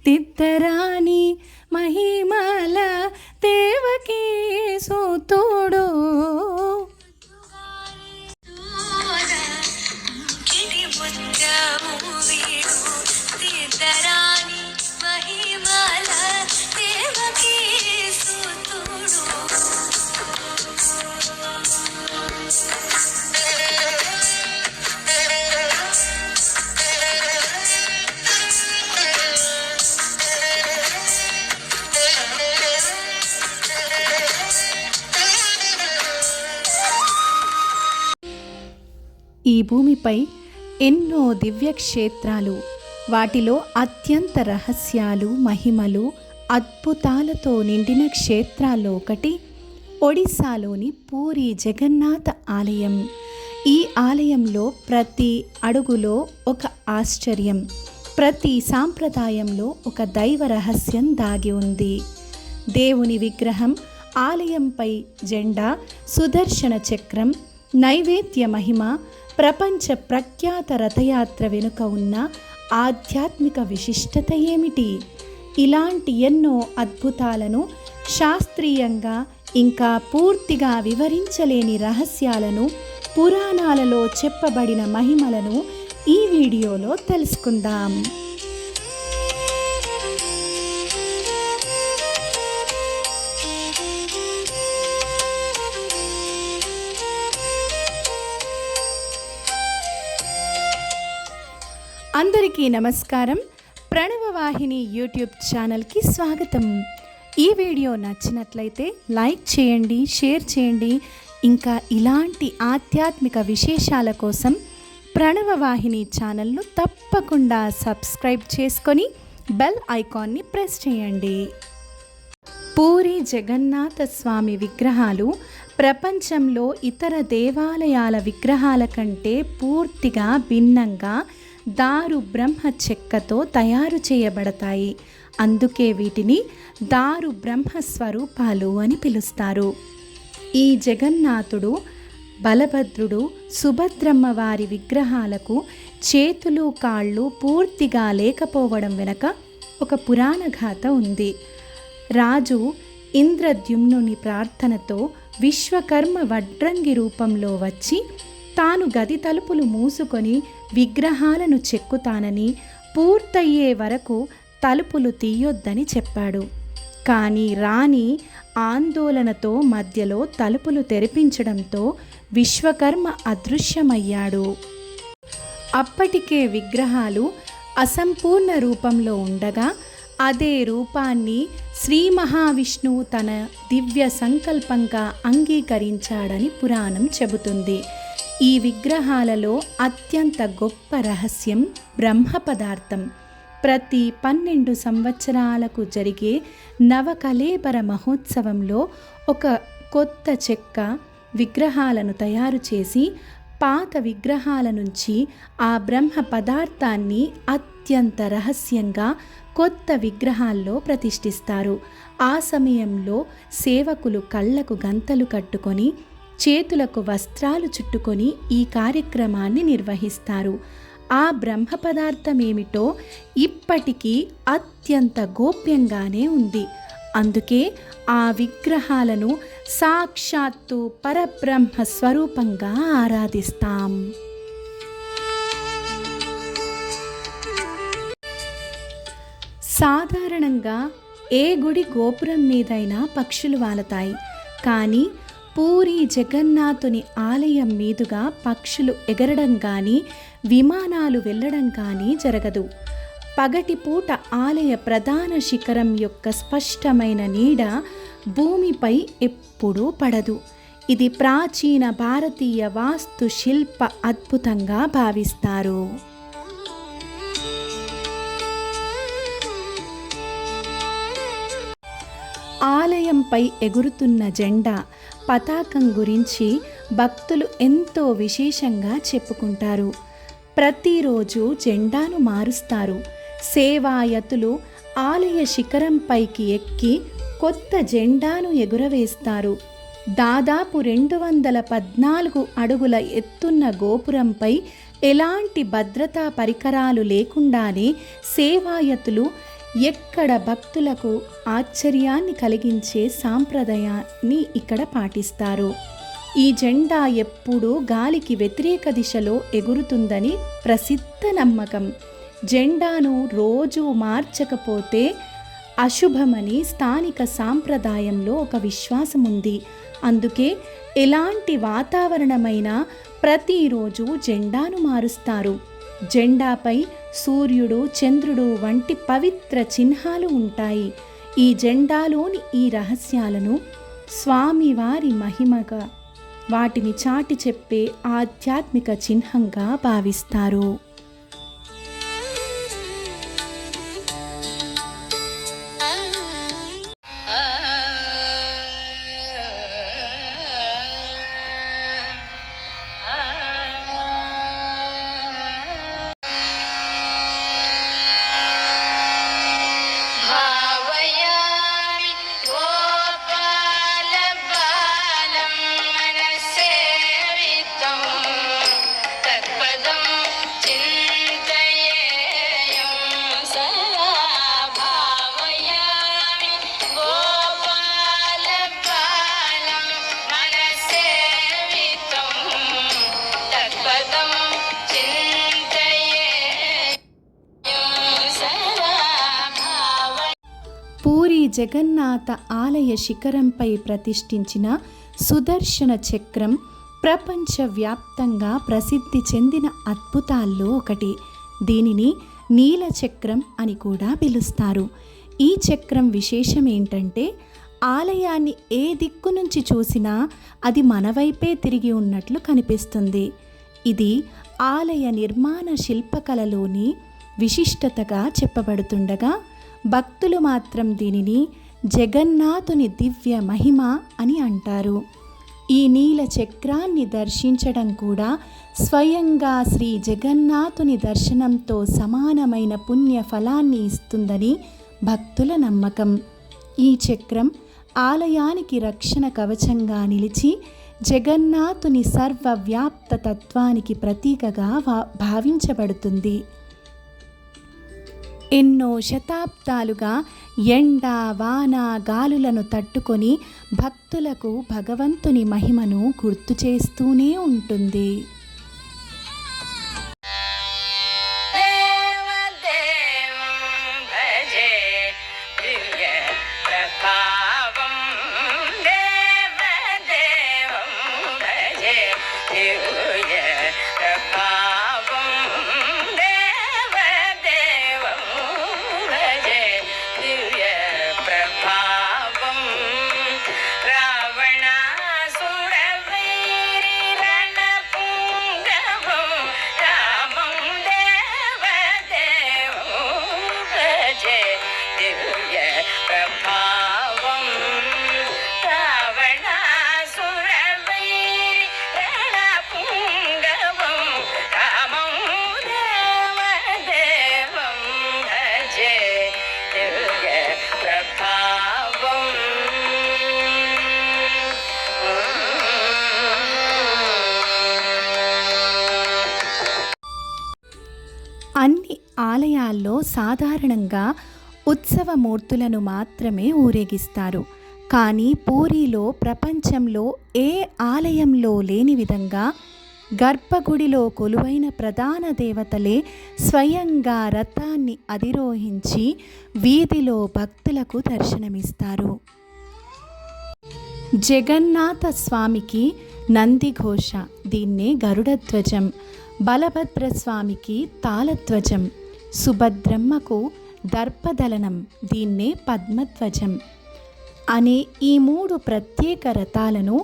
తిత్తరాని మహిమల దేవకీ సుతుడు ఈ భూమిపై ఎన్నో దివ్యక్షేత్రాలు, వాటిలో అత్యంత రహస్యాలు, మహిమలు, అద్భుతాలతో నిండిన క్షేత్రాల్లో ఒకటి ఒడిస్సాలోని పూరి జగన్నాథ ఆలయం. ఈ ఆలయంలో ప్రతి అడుగులో ఒక ఆశ్చర్యం, ప్రతి సాంప్రదాయంలో ఒక దైవ రహస్యం దాగి ఉంది. దేవుని విగ్రహం, ఆలయంపై జెండా, సుదర్శన చక్రం, నైవేద్య మహిమ, ప్రపంచ ప్రఖ్యాత రథయాత్ర వెనుక ఉన్న ఆధ్యాత్మిక విశిష్టత ఏమిటి? ఇలాంటి ఎన్నో అద్భుతాలను, శాస్త్రీయంగా ఇంకా పూర్తిగా వివరించలేని రహస్యాలను, పురాణాలలో చెప్పబడిన మహిమలను ఈ వీడియోలో తెలుసుకుందాం. అందరికీ నమస్కారం. ప్రణవవాహిని యూట్యూబ్ ఛానల్కి స్వాగతం. ఈ వీడియో నచ్చినట్లయితే లైక్ చేయండి, షేర్ చేయండి. ఇంకా ఇలాంటి ఆధ్యాత్మిక విశేషాల కోసం ప్రణవవాహిని ఛానల్ను తప్పకుండా సబ్స్క్రైబ్ చేసుకొని బెల్ ఐకాన్ని ప్రెస్ చేయండి. పూరి జగన్నాథ స్వామి విగ్రహాలు ప్రపంచంలో ఇతర దేవాలయాల విగ్రహాల కంటే పూర్తిగా భిన్నంగా దారు బ్రహ్మ చెక్కతో తయారు చేయబడతాయి. అందుకే వీటిని దారు బ్రహ్మ స్వరూపాలు అని పిలుస్తారు. ఈ జగన్నాథుడు, బలభద్రుడు, సుభద్రమ్మ వారి విగ్రహాలకు చేతులు, కాళ్ళు పూర్తిగా లేకపోవడం వెనక ఒక పురాణ గాథ ఉంది. రాజు ఇంద్రద్యుమ్నుని ప్రార్థనతో విశ్వకర్మ వడ్రంగి రూపంలో వచ్చి తాను గది తలుపులు మూసుకొని విగ్రహాలను చెక్కుతానని, పూర్తయ్యే వరకు తలుపులు తీయొద్దని చెప్పాడు. కానీ రాణి ఆందోళనతో మధ్యలో తలుపులు తెరిపించడంతో విశ్వకర్మ అదృశ్యమయ్యాడు. అప్పటికే విగ్రహాలు అసంపూర్ణ రూపంలో ఉండగా అదే రూపాన్ని శ్రీ మహావిష్ణువు తన దివ్య సంకల్పంగా అంగీకరించాడని పురాణం చెబుతుంది. ఈ విగ్రహాలలో అత్యంత గొప్ప రహస్యం బ్రహ్మ పదార్థం. ప్రతి 12 సంవత్సరాలకు జరిగే నవకళేబర మహోత్సవంలో ఒక కొత్త చెక్క విగ్రహాలను తయారు చేసి పాత విగ్రహాల నుంచి ఆ బ్రహ్మ పదార్థాన్ని అత్యంత రహస్యంగా కొత్త విగ్రహాల్లో ప్రతిష్ఠిస్తారు. ఆ సమయంలో సేవకులు కళ్ళకు గంతలు కట్టుకొని, చేతులకు వస్త్రాలు చుట్టుకొని ఈ కార్యక్రమాన్ని నిర్వహిస్తారు. ఆ బ్రహ్మ పదార్థం ఏమిటో ఇప్పటికీ అత్యంత గోప్యంగానే ఉంది. అందుకే ఆ విగ్రహాలను సాక్షాత్తు పరబ్రహ్మ స్వరూపంగా ఆరాధిస్తాం. సాధారణంగా ఏ గుడి గోపురం మీదైనా పక్షులు వాలతాయి. కానీ పూరి జగన్నాథుని ఆలయం మీదుగా పక్షులు ఎగరడం కానీ, విమానాలు వెళ్ళడం కానీ జరగదు. పగటిపూట ఆలయ ప్రధాన శిఖరం యొక్క స్పష్టమైన నీడ భూమిపై ఎప్పుడూ పడదు. ఇది ప్రాచీన భారతీయ వాస్తు శిల్ప అద్భుతంగా భావిస్తారు. ఆలయంపై ఎగురుతున్న జెండా, పతాకం గురించి భక్తులు ఎంతో విశేషంగా చెప్పుకుంటారు. ప్రతిరోజు జెండాను మారుస్తారు. సేవాయతులు ఆలయ శిఖరంపైకి ఎక్కి కొత్త జెండాను ఎగురవేస్తారు. దాదాపు 214 అడుగుల ఎత్తున్న గోపురంపై ఎలాంటి భద్రతా పరికరాలు లేకుండానే సేవాయతులు ఎక్కడ భక్తులకు ఆశ్చర్యాన్ని కలిగించే సాంప్రదాయాన్ని ఇక్కడ పాటిస్తారు. ఈ జెండా ఎప్పుడూ గాలికి వ్యతిరేక దిశలో ఎగురుతుందని ప్రసిద్ధ నమ్మకం. జెండాను రోజు మార్చకపోతే అశుభమని స్థానిక సాంప్రదాయంలో ఒక విశ్వాసం ఉంది. అందుకే ఎలాంటి వాతావరణమైనా ప్రతిరోజు జెండాను మారుస్తారు. జెండాపై సూర్యుడు, చంద్రుడు వంటి పవిత్ర చిహ్నాలు ఉంటాయి. ఈ జెండాలోని ఈ రహస్యాలను స్వామివారి మహిమగా, వాటిని చాటి చెప్పే ఆధ్యాత్మిక చిహ్నంగా భావిస్తారు. పూరి జగన్నాథ ఆలయ శిఖరంపై ప్రతిష్ఠించిన సుదర్శన చక్రం ప్రపంచవ్యాప్తంగా ప్రసిద్ధి చెందిన అద్భుతాల్లో ఒకటి. దీనిని నీలచక్రం అని కూడా పిలుస్తారు. ఈ చక్రం విశేషం ఏంటంటే ఆలయాన్ని ఏ దిక్కు నుంచి చూసినా అది మన వైపే తిరిగి ఉన్నట్లు కనిపిస్తుంది. ఇది ఆలయ నిర్మాణ శిల్పకళలోని విశిష్టతగా చెప్పబడుతుండగా భక్తులు మాత్రం దీనిని జగన్నాథుని దివ్య మహిమ అని అంటారు. ఈ నీల చక్రాన్ని దర్శించడం కూడా స్వయంగా శ్రీ జగన్నాథుని దర్శనంతో సమానమైన పుణ్య ఫలాన్ని ఇస్తుందని భక్తుల నమ్మకం. ఈ చక్రం ఆలయానికి రక్షణ కవచంగా నిలిచి జగన్నాథుని సర్వవ్యాప్త తత్వానికి ప్రతీకగా భావించబడుతుంది. ఎన్నో శతాబ్దాలుగా ఎండ, వాన, గాలులను తట్టుకొని భక్తులకు భగవంతుని మహిమను గుర్తు చేస్తూనే ఉంటుంది. అన్ని ఆలయాల్లో సాధారణంగా ఉత్సవమూర్తులను మాత్రమే ఊరేగిస్తారు. కానీ పూరిలో ప్రపంచంలో ఏ ఆలయంలో లేని విధంగా గర్భగుడిలో కొలువైన ప్రధాన దేవతలే స్వయంగా రథాన్ని అధిరోహించి వీధిలో భక్తులకు దర్శనమిస్తారు. జగన్నాథ స్వామికి నందిఘోష, దీన్నే గరుడధ్వజం. బలభద్రస్వామికి తాళధ్వజం, సుభద్రమ్మకు దర్పదలనం, దీన్నే పద్మధ్వజం అనే ఈ 3 ప్రత్యేక రథాలను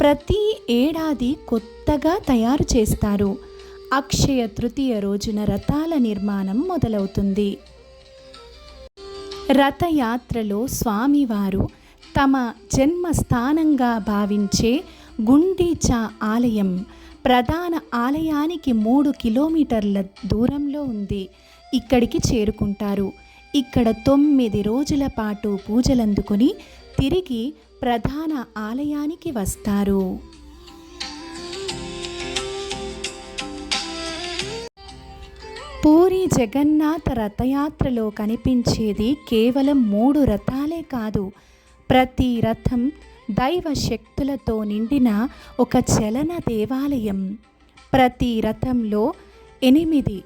ప్రతి ఏడాది కొత్తగా తయారు చేస్తారు. అక్షయ తృతీయ రోజున రథాల నిర్మాణం మొదలవుతుంది. రథయాత్రలో స్వామివారు తమ జన్మస్థానంగా భావించే గుండీచా ఆలయం ప్రధాన ఆలయానికి 3 కిలోమీటర్ల దూరంలో ఉంది. ఇక్కడికి చేరుకుంటారు. ఇక్కడ 9 రోజుల పాటు పూజలందుకొని తిరిగి ప్రధాన ఆలయానికి వస్తారు. పూరి జగన్నాథ రథయాత్రలో కనిపించేది కేవలం 3 రథాలే కాదు. ప్రతి రథం దైవ శక్తులతో నిండిన ఒక చలన దేవాలయం. ప్రతి రథంలో 8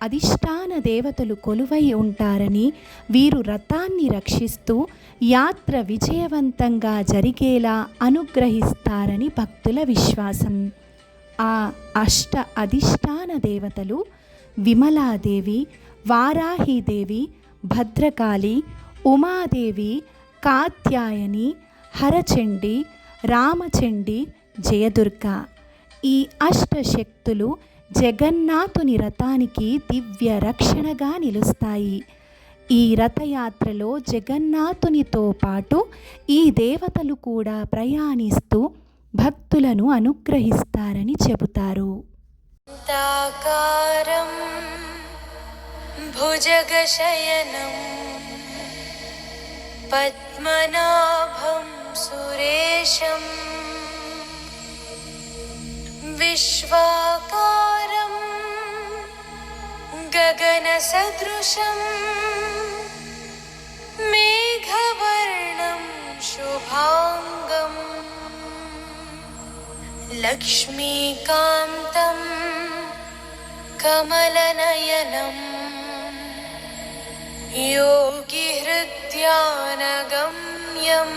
అధిష్టాన దేవతలు కొలువై ఉంటారని, వీరు రథాన్ని రక్షిస్తూ యాత్ర విజయవంతంగా జరిగేలా అనుగ్రహిస్తారని భక్తుల విశ్వాసం. ఆ అధిష్టాన దేవతలు విమలాదేవి, వారాహీదేవి, భద్రకాళి, ఉమాదేవి, కాత్యాయని, హరచండి, రామచండి, జయదుర్గ. ఈ అష్టశక్తులు జగన్నాథుని రథానికి దివ్య రక్షణగా నిలుస్తాయి. ఈ రథయాత్రలో జగన్నాథునితో పాటు ఈ దేవతలు కూడా ప్రయాణిస్తూ భక్తులను అనుగ్రహిస్తారని చెబుతారు. తాకారం భుజగశయనం పద్మనాభం సురేశం విశ్వాకారం గగనసదృశం మేఘవర్ణం శుభాంగం లక్ష్మీకాంతం కమలనయనం యోగిహృద్యానగమ్యం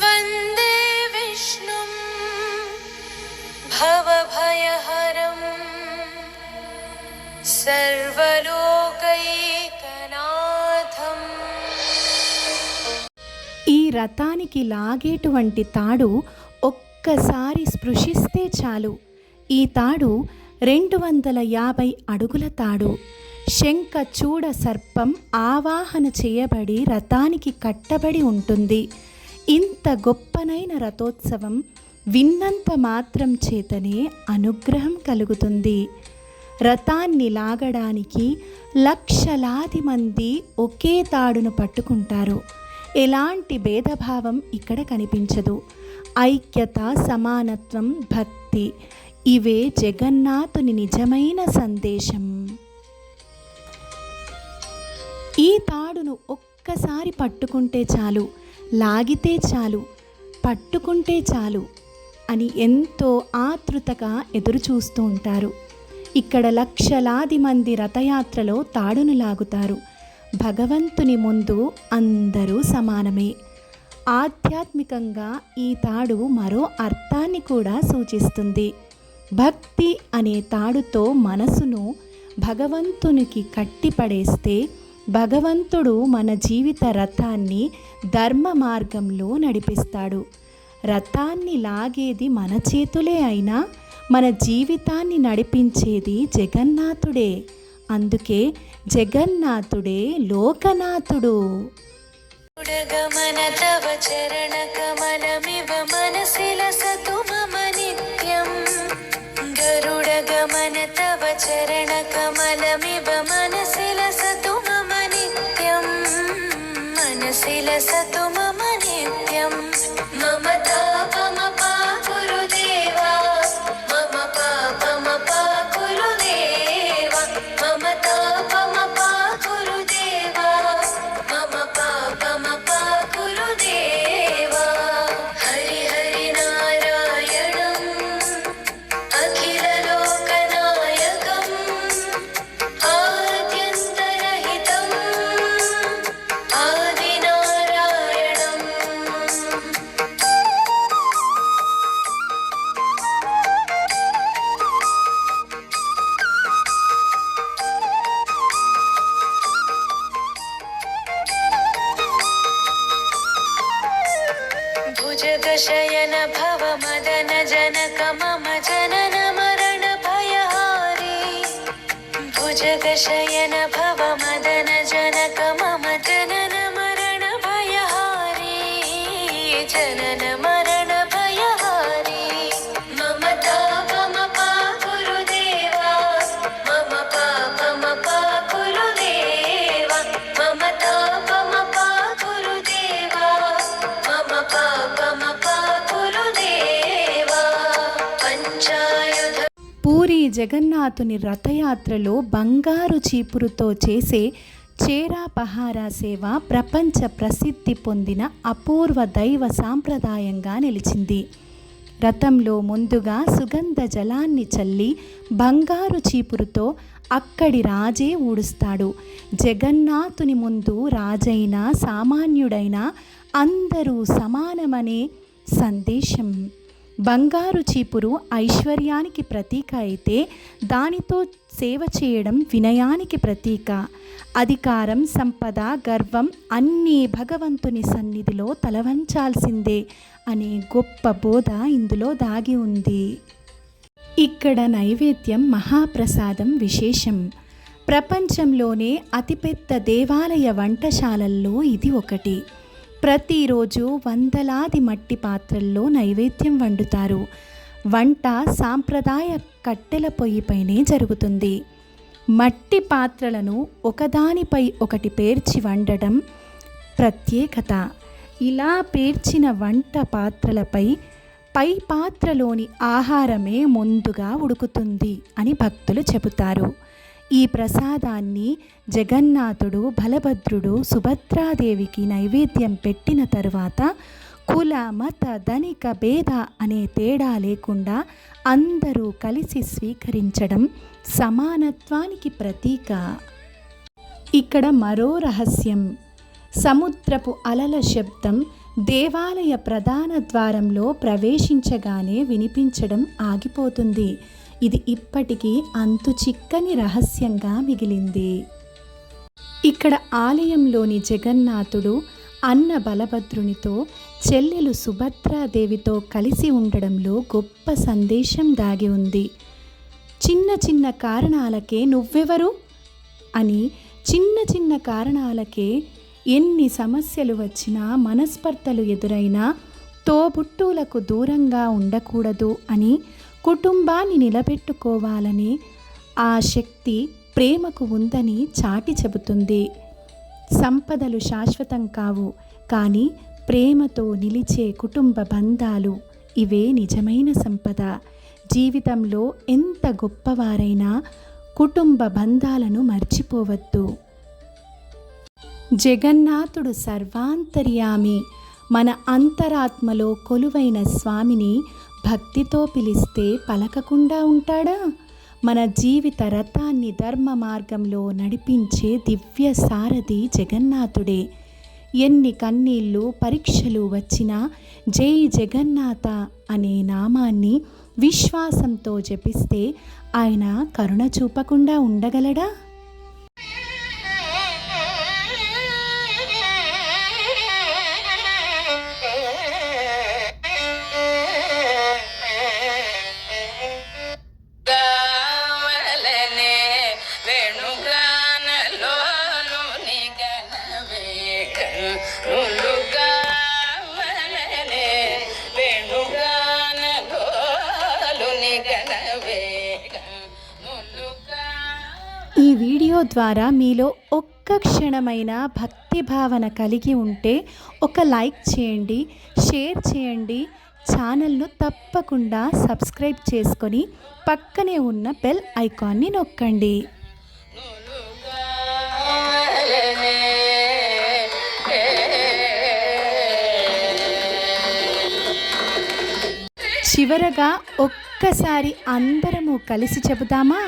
వందే విష్ణుం భవభయహరం సర్వలోకైకనాథం. ఈ రథానికి లాగేటువంటి తాడు ఒక్కసారి స్పృశిస్తే చాలు. ఈ తాడు 250 అడుగుల తాడు. శంఖచూడ సర్పం ఆవాహన చేయబడి రథానికి కట్టబడి ఉంటుంది. ఇంత గొప్పనైన రథోత్సవం విన్నంత మాత్రం చేతనే అనుగ్రహం కలుగుతుంది. రథాన్ని లాగడానికి లక్షలాది మంది ఒకే తాడును పట్టుకుంటారు. ఎలాంటి భేదభావం ఇక్కడ కనిపించదు. ఐక్యత, సమానత్వం, భక్తి ఇవే జగన్నాథుని నిజమైన సందేశం. ఈ తాడును ఒక్కసారి పట్టుకుంటే చాలు, లాగితే చాలు, పట్టుకుంటే చాలు అని ఎంతో ఆతృతగా ఎదురు చూస్తూ ఉంటారు. ఇక్కడ లక్షలాది మంది రథయాత్రలో తాడును లాగుతారు. భగవంతుని ముందు అందరూ సమానమే. ఆధ్యాత్మికంగా ఈ తాడు మరో అర్థాన్ని కూడా సూచిస్తుంది. భక్తి అనే తాడుతో మనసును భగవంతునికి కట్టిపడేస్తే భగవంతుడు మన జీవిత రథాన్ని ధర్మ మార్గంలో నడిపిస్తాడు. రథాన్ని లాగేది మన చేతులే అయినా మన జీవితాన్ని నడిపించేది జగన్నాథుడే. అందుకే జగన్నాథుడే లోకనాథుడు. గమన తవ చరణ కమలమివ మనసి లసతు మమ నిత్యం. గరుడ గమన తవ చరణ కమలమివ మనసి లసతు మమ నిత్యం. మనసి లసతు మమ నిత్యం. మమ తాపమ పాకురు దేవా, మమ పాపమ పాకురు దేవా, మమ తాపమ పాకురు దేవా, మమ పాపమ పాకురు దేవా. హరి హరి నారాయణం అఖిల లోకనాయకం ఆద్యంతరహితం ఆదినారాయణం. భుజగశయన భవ మదన జనక మమ జనన మరణ భయహారి. భుజగశయన భవ మదన జనక మమ జనన మరణ భయహారి. జనన మరణ భయహారి. మమ తాపమ పాకురు దేవా, మమ పాపమ పాకురు దేవా, మమ తాపమ పాకురు దేవా, మమ పాపమ పాకురు దేవా. పంచాయుధ పూరి జగన్నాథుని రథయాత్రలో బంగారు చీపురుతో చేసే చేరాపహార సేవ ప్రపంచ ప్రసిద్ధి పొందిన అపూర్వ దైవ సాంప్రదాయంగా నిలిచింది. రథంలో ముందుగా సుగంధ జలాన్ని చల్లి బంగారు చీపురుతో అక్కడి రాజే ఊడుస్తాడు. జగన్నాథుని ముందు రాజైనా సామాన్యుడైనా అందరూ సమానమనే సందేశం. బంగారు చీపురు ఐశ్వర్యానికి ప్రతీక అయితే దానితో సేవ చేయడం వినయానికి ప్రతీక. అధికారం, సంపద, గర్వం అన్నీ భగవంతుని సన్నిధిలో తలవంచాల్సిందే అనే గొప్ప బోధ ఇందులో దాగి ఉంది. ఇక్కడ నైవేద్యం మహాప్రసాదం విశేషం. ప్రపంచంలోనే అతిపెద్ద దేవాలయ వంటశాలల్లో ఇది ఒకటి. ప్రతిరోజు వందలాది మట్టి పాత్రల్లో నైవేద్యం వండుతారు. వంట సాంప్రదాయ కట్టెల పొయ్యిపైనే జరుగుతుంది. మట్టి పాత్రలను ఒకదానిపై ఒకటి పేర్చి వండడం ప్రత్యేకత. ఇలా పేర్చిన వంట పాత్రలపై పై పాత్రలోని ఆహారమే ముందుగా ఉడుకుతుంది అని భక్తులు చెబుతారు. ఈ ప్రసాదాన్ని జగన్నాథుడు, బలభద్రుడు, సుభద్రాదేవికి నైవేద్యం పెట్టిన తరువాత కుల, మత, ధనిక భేద అనే తేడా లేకుండా అందరూ కలిసి స్వీకరించడం సమానత్వానికి ప్రతీక. ఇక్కడ మరో రహస్యం. సముద్రపు అలల శబ్దం దేవాలయ ప్రధాన ద్వారంలో ప్రవేశించగానే వినిపించడం ఆగిపోతుంది. ఇది ఇప్పటికీ అంతు చిక్కని రహస్యంగా మిగిలింది. ఇక్కడ ఆలయంలోని జగన్నాథుడు అన్న బలభద్రునితో, చెల్లెలు సుభద్రాదేవితో కలిసి ఉండడంలో గొప్ప సందేశం దాగి ఉంది. చిన్న చిన్న కారణాలకే నువ్వెవరు అని, చిన్న చిన్న కారణాలకే ఎన్ని సమస్యలు వచ్చినా, మనస్పర్ధలు ఎదురైనా తోబుట్టువులకు దూరంగా ఉండకూడదు అని, కుటుంబాన్ని నిలబెట్టుకోవాలని ఆ శక్తి ప్రేమకు ఉందని చాటి చెబుతుంది. సంపదలు శాశ్వతం కావు, కానీ ప్రేమతో నిలిచే కుటుంబ బంధాలు ఇవే నిజమైన సంపద. జీవితంలో ఎంత గొప్పవారైనా కుటుంబ బంధాలను మర్చిపోవద్దు. జగన్నాథుడు సర్వాంతర్యామి. మన అంతరాత్మలో కొలువైన స్వామిని భక్తితో పిలిస్తే పలకకుండా ఉంటాడా? మన జీవిత రథాన్ని ధర్మ మార్గంలో నడిపించే దివ్య సారథి జగన్నాథుడే. ఎన్ని కన్నీళ్ళు, పరీక్షలు వచ్చినా జై జగన్నాథ అనే నామాన్ని విశ్వాసంతో జపిస్తే ఆయన కరుణ చూపకుండా ఉండగలడా? ఈ వీడియో ద్వారా మీలో ఒక్క క్షణమైన భక్తి భావన కలిగి ఉంటే ఒక లైక్ చేయండి, షేర్ చేయండి. ఛానల్ను తప్పకుండా సబ్స్క్రైబ్ చేసుకొని పక్కనే ఉన్న బెల్ ఐకాన్ని నొక్కండి. చివరగా ఒక్కసారి అందరము కలిసి చెబుదామా?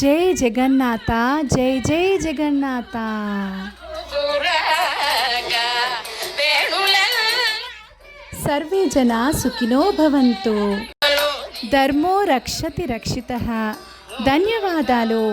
జై జగన్నాథ, జై జై జగన్నాథ. సర్వే జనా సుఖినో భవంతు. ధర్మో రక్షతి రక్షితః. ధన్యవాదాలు.